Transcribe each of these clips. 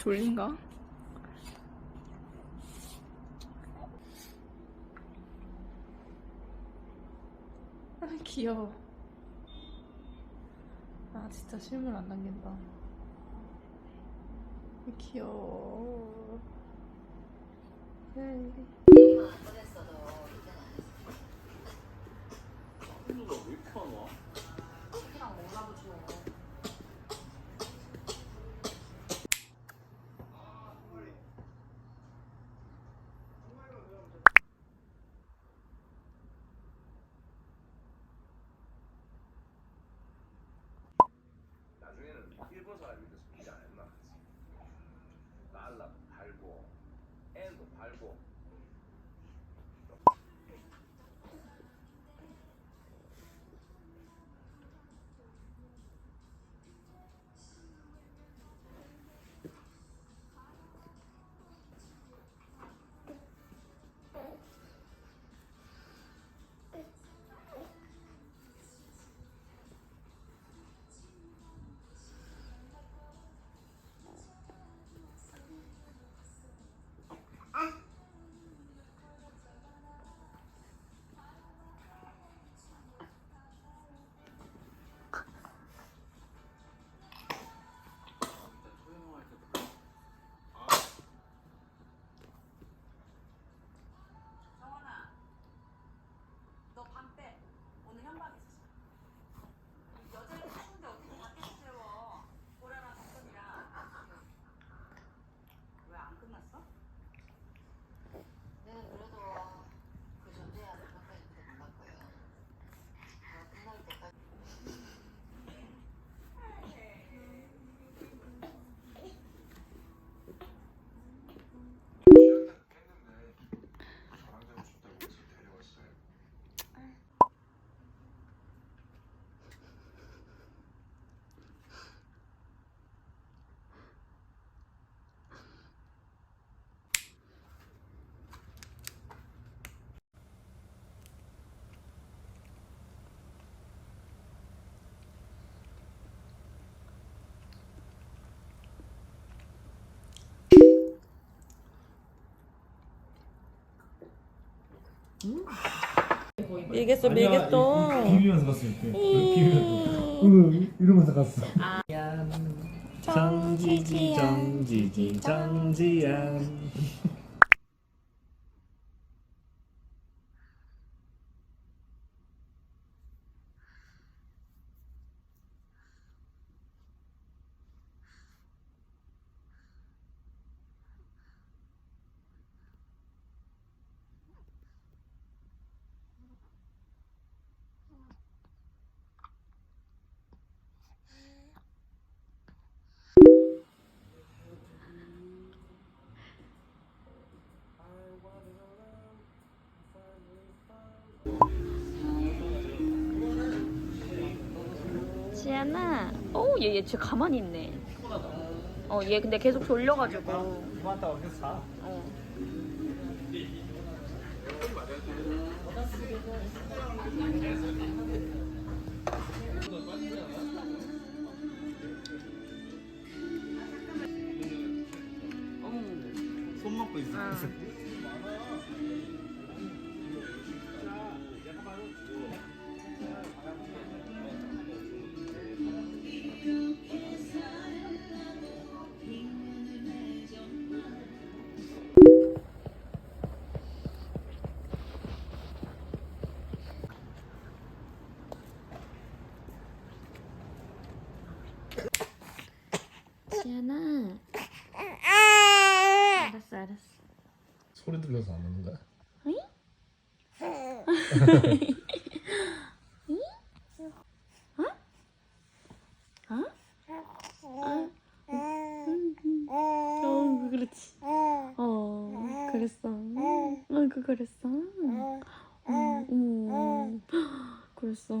졸린가? 아, 귀여워. 아, 진짜 실물 안 남긴다. 귀여워. 네. 나중에는 일본 사람이 돼서 일이 안 했나? 날라도 팔고, 앤도 팔고. 밀겠어, 밀겠어. 비비면서 갔어 이렇게. 비비면서. 이러면서 갔어. 정지지 정지지 정지양. 지안아. 오, 얘 진짜 가만히 있네. 얘 근데 계속 졸려가지고. 고맙다고 계속 자. 손 먹고 있어. 지안아. 알았어. 소리 들려서 안 오는 거야? 응? 그렇지. 그랬어. 그랬어. 그랬어.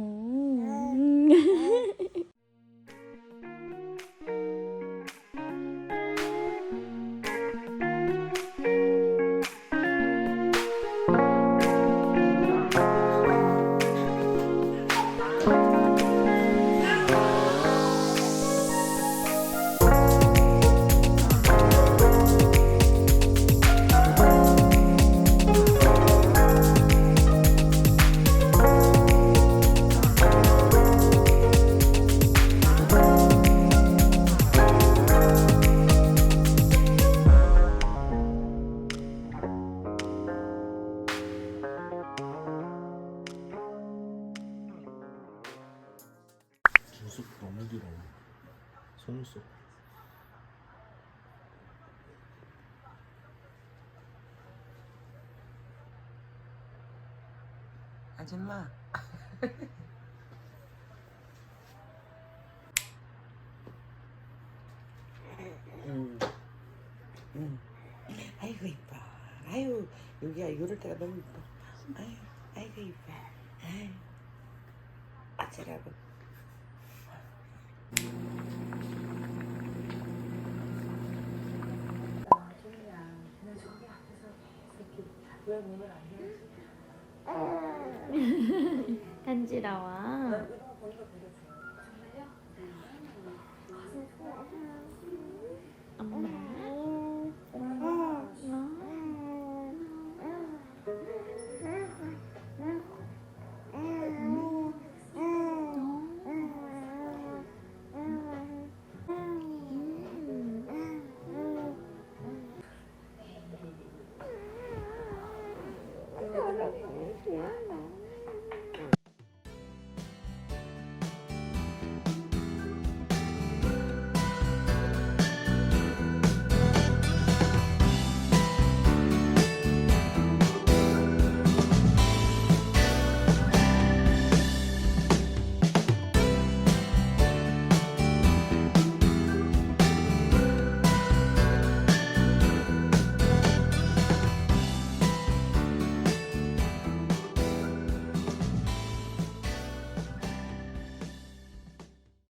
속눈썹. 아줌마. 아이고 이뻐. 아유 여기가 이럴 때가 너무 이뻐. 아유 아이고 이뻐. 아유 어쩌라고. 간지러워.